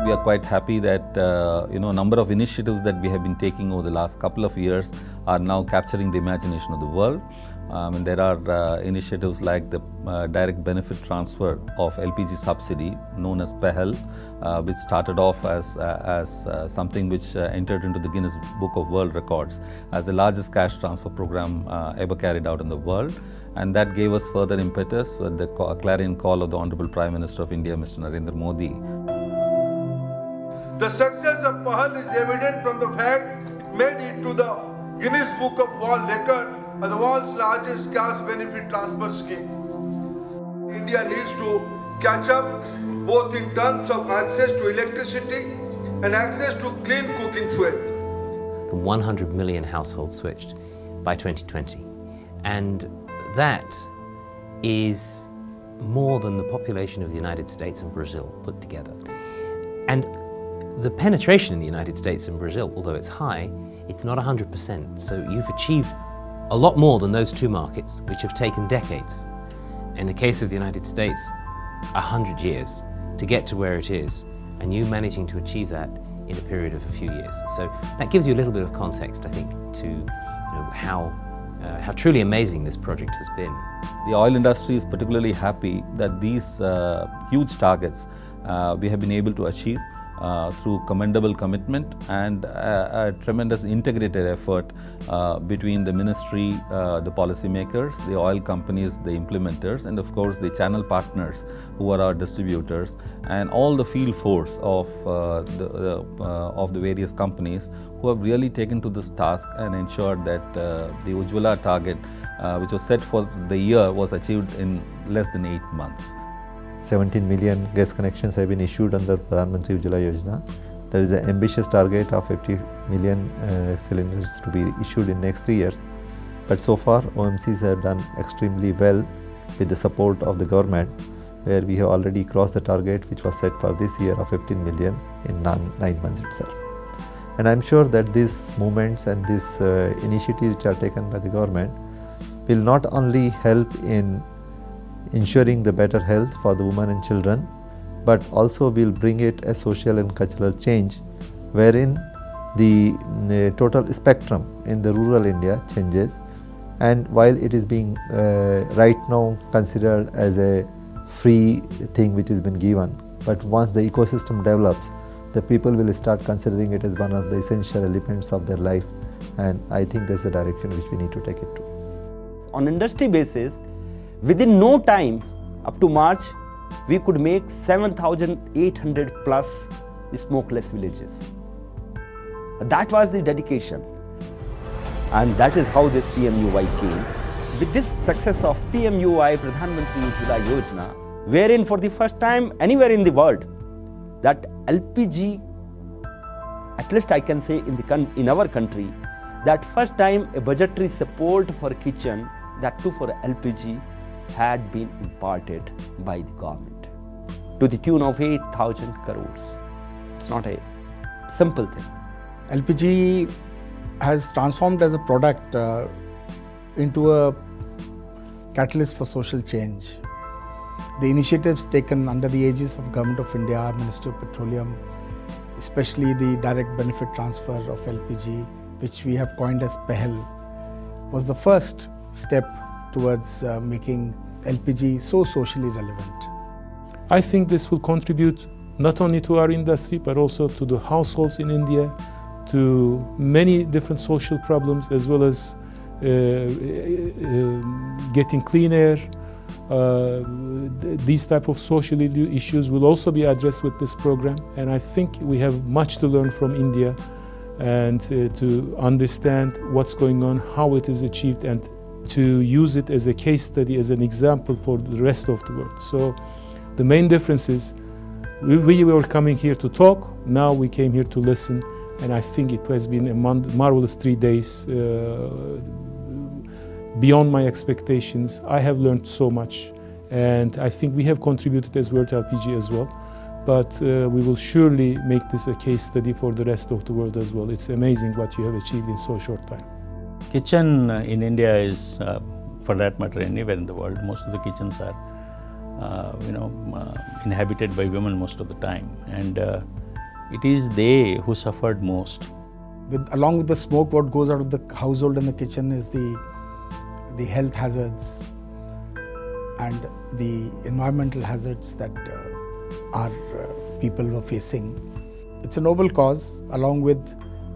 we are quite happy that a number of initiatives that we have been taking over the last couple of years are now capturing the imagination of the world. And there are initiatives like the direct benefit transfer of LPG subsidy known as PEHL, which started off as something which entered into the Guinness Book of World Records as the largest cash transfer program ever carried out in the world. And that gave us further impetus with the clarion call of the Honorable Prime Minister of India, Mr. Narendra Modi. The success of PEHL is evident from the fact made it to the Guinness Book of World Record as the world's largest cash benefit transfer scheme. India needs to catch up both in terms of access to electricity and access to clean cooking fuel. 100 million households switched by 2020, and that is more than the population of the United States and Brazil put together. And the penetration in the United States and Brazil, although it's high, it's not 100%. So you've achieved a lot more than those two markets, which have taken decades. In the case of the United States, 100 years to get to where it is, and you managing to achieve that in a period of a few years. So that gives you a little bit of context, I think, to how truly amazing this project has been. The oil industry is particularly happy that these huge targets we have been able to achieve through commendable commitment and a tremendous integrated effort between the ministry, the policymakers, the oil companies, the implementers, and of course the channel partners who are our distributors, and all the field force of the various companies who have really taken to this task and ensured that the Ujjwala target, which was set for the year, was achieved in less than 8 months. 17 million gas connections have been issued under Pradhan Mantri Ujjwala Yojana. There is an ambitious target of 50 million cylinders to be issued in next 3 years. But so far, OMCs have done extremely well with the support of the government, where we have already crossed the target which was set for this year of 15 million in 9 months itself. And I'm sure that these movements and these initiatives which are taken by the government will not only help in ensuring the better health for the women and children, but also will bring it a social and cultural change, wherein the total spectrum in the rural India changes. And while it is being right now considered as a free thing which has been given, but once the ecosystem develops, the people will start considering it as one of the essential elements of their life, and I think that's the direction which we need to take it to. On industry basis, within no time, up to March, we could make 7,800 plus smokeless villages. That was the dedication. And that is how this PMUY came. With this success of PMUY, Pradhan Mantri Ujjwala Yojana, wherein for the first time anywhere in the world, that LPG, at least I can say in our country, that first time a budgetary support for kitchen, that too for LPG, had been imparted by the government to the tune of 8,000 crores. It's not a simple thing. LPG has transformed as a product into a catalyst for social change. The initiatives taken under the aegis of Government of India, our Ministry of Petroleum, especially the direct benefit transfer of LPG, which we have coined as PEHL, was the first step towards making LPG so socially relevant. I think this will contribute not only to our industry, but also to the households in India, to many different social problems, as well as getting clean air. These type of social issues will also be addressed with this program, and I think we have much to learn from India and to understand what's going on, how it is achieved, and to use it as a case study, as an example for the rest of the world. So the main difference is we were coming here to talk, now we came here to listen, and I think it has been a marvelous 3 days, beyond my expectations. I have learned so much, and I think we have contributed as World LPG as well, but we will surely make this a case study for the rest of the world as well. It's amazing what you have achieved in so short time. Kitchen in India is, for that matter, anywhere in the world, most of the kitchens are, inhabited by women most of the time. And it is they who suffered most. Along with the smoke, what goes out of the household and the kitchen is the health hazards and the environmental hazards that our people were facing. It's a noble cause. Along with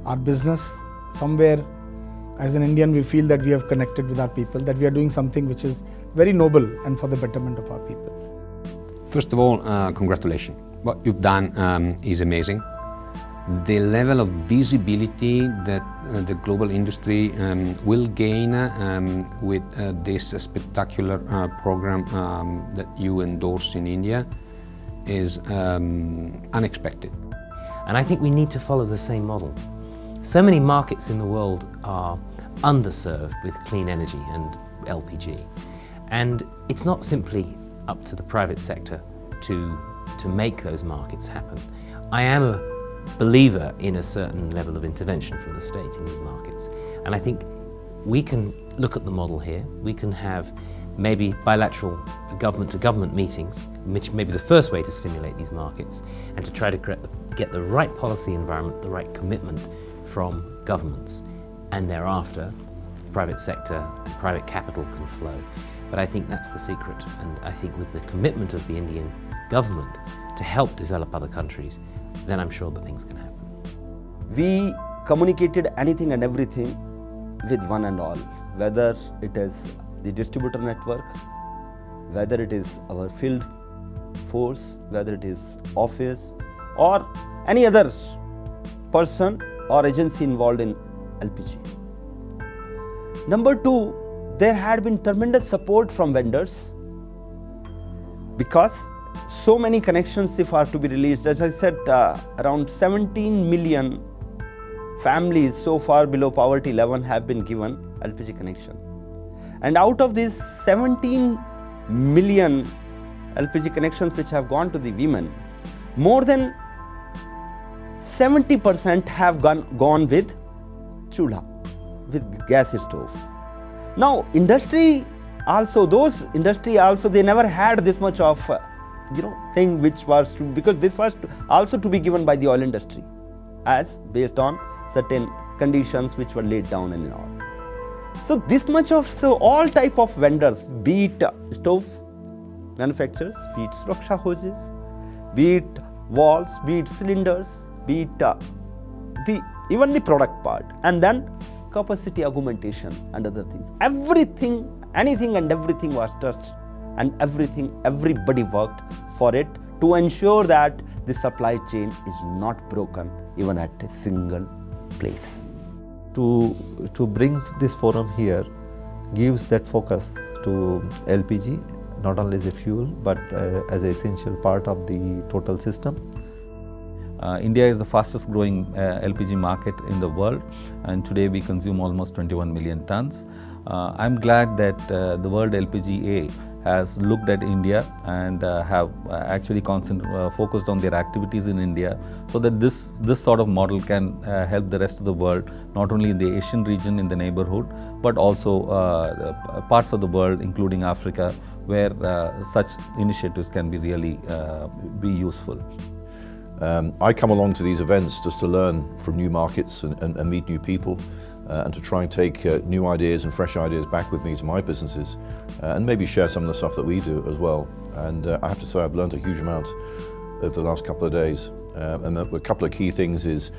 our business, somewhere as an Indian we feel that we have connected with our people, that we are doing something which is very noble and for the betterment of our people. First of all, congratulations. What you've done is amazing. The level of visibility that the global industry will gain with this spectacular program that you endorse in India is unexpected. And I think we need to follow the same model. So many markets in the world are underserved with clean energy and LPG. And it's not simply up to the private sector to make those markets happen. I am a believer in a certain level of intervention from the state in these markets. And I think we can look at the model here. We can have maybe bilateral government-to-government meetings, which may be the first way to stimulate these markets, and to try to get the right policy environment, the right commitment from governments. And thereafter, private sector and private capital can flow. But I think that's the secret. And I think with the commitment of the Indian government to help develop other countries, then I'm sure that things can happen. We communicated anything and everything with one and all, whether it is the distributor network, whether it is our field force, whether it is office or any other person or agency involved in LPG. Number two, there had been tremendous support from vendors because so many connections if are to be released. As I said, around 17 million families so far below poverty level have been given LPG connection. And out of these 17 million LPG connections which have gone to the women, more than 70% have gone with chulha, with gas stove. Now, industry also, they never had this much of thing which was to, because this was also to be given by the oil industry as based on certain conditions which were laid down and all. So this much of, so all type of vendors, be it stove manufacturers, be it Suraksha hoses, be it walls, be it cylinders, be it even the product part, and then capacity augmentation and other things. Everything, anything and everything was touched, and everybody worked for it to ensure that the supply chain is not broken even at a single place. To bring this forum here gives that focus to LPG, not only as a fuel but as an essential part of the total system. India is the fastest growing LPG market in the world, and today we consume almost 21 million tons. I'm glad that the World LPGA has looked at India and have actually focused on their activities in India, so that this sort of model can help the rest of the world, not only in the Asian region in the neighborhood, but also parts of the world including Africa, where such initiatives can be really be useful. I come along to these events just to learn from new markets and meet new people, and to try and take new ideas and fresh ideas back with me to my businesses, and maybe share some of the stuff that we do as well. And I have to say I've learned a huge amount over the last couple of days. And a couple of key things is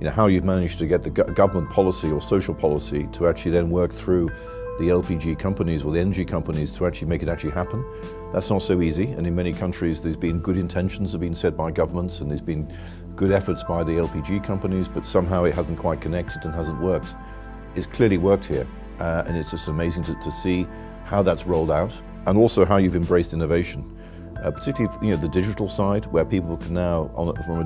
how you've managed to get the government policy or social policy to actually then work through the LPG companies or the energy companies to actually make it actually happen. That's not so easy, and in many countries there's been good intentions have been said by governments, and there's been good efforts by the LPG companies, but somehow it hasn't quite connected and hasn't worked. It's clearly worked here, and it's just amazing to see how that's rolled out, and also how you've embraced innovation. Particularly the digital side, where people can now on a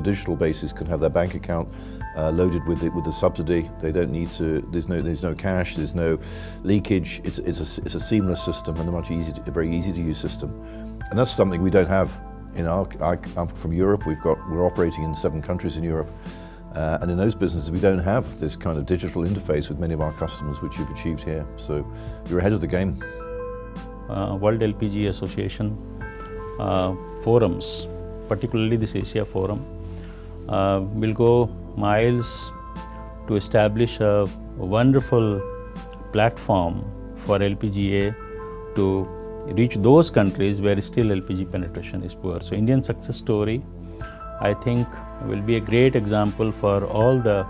digital basis can have their bank account loaded with the subsidy. They don't need to. There's no cash. There's no leakage. It's a seamless system and a very easy to use system. And that's something we don't have. I'm from Europe. We're operating in 7 countries in Europe, and in those businesses we don't have this kind of digital interface with many of our customers, which you've achieved here. So you're ahead of the game. World LPG Association forums, particularly this Asia forum, will go miles to establish a wonderful platform for LPGA to reach those countries where still LPG penetration is poor. So Indian success story, I think, will be a great example for all the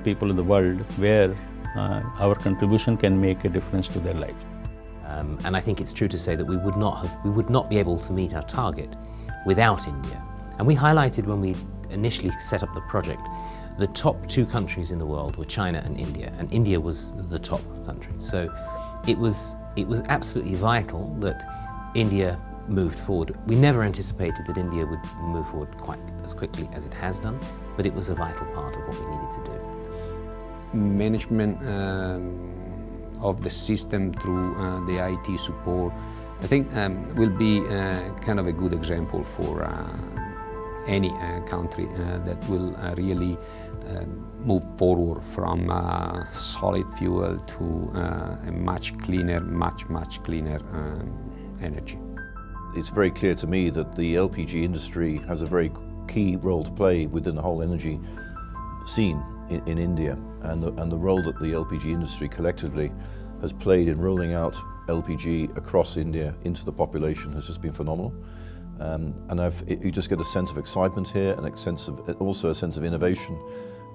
people of the world where our contribution can make a difference to their lives. And I think it's true to say that we would not be able to meet our target without India. And we highlighted when we initially set up the project, the top 2 countries in the world were China and India was the top country. So it was absolutely vital that India moved forward. We never anticipated that India would move forward quite as quickly as it has done, but it was a vital part of what we needed to do. Management of the system through the IT support, I think will be kind of a good example for any country that will really move forward from solid fuel to a much cleaner, much cleaner energy. It's very clear to me that the LPG industry has a very key role to play within the whole energy scene in India, and the role that the LPG industry collectively has played in rolling out LPG across India into the population has just been phenomenal. You just get a sense of excitement here and also a sense of innovation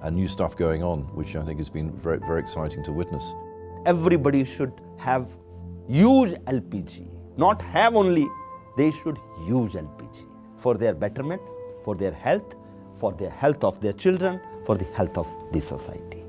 and new stuff going on, which I think has been very, very exciting to witness. Everybody should have use LPG, not have only, they should use LPG for their betterment, for their health of their children, for the health of the society.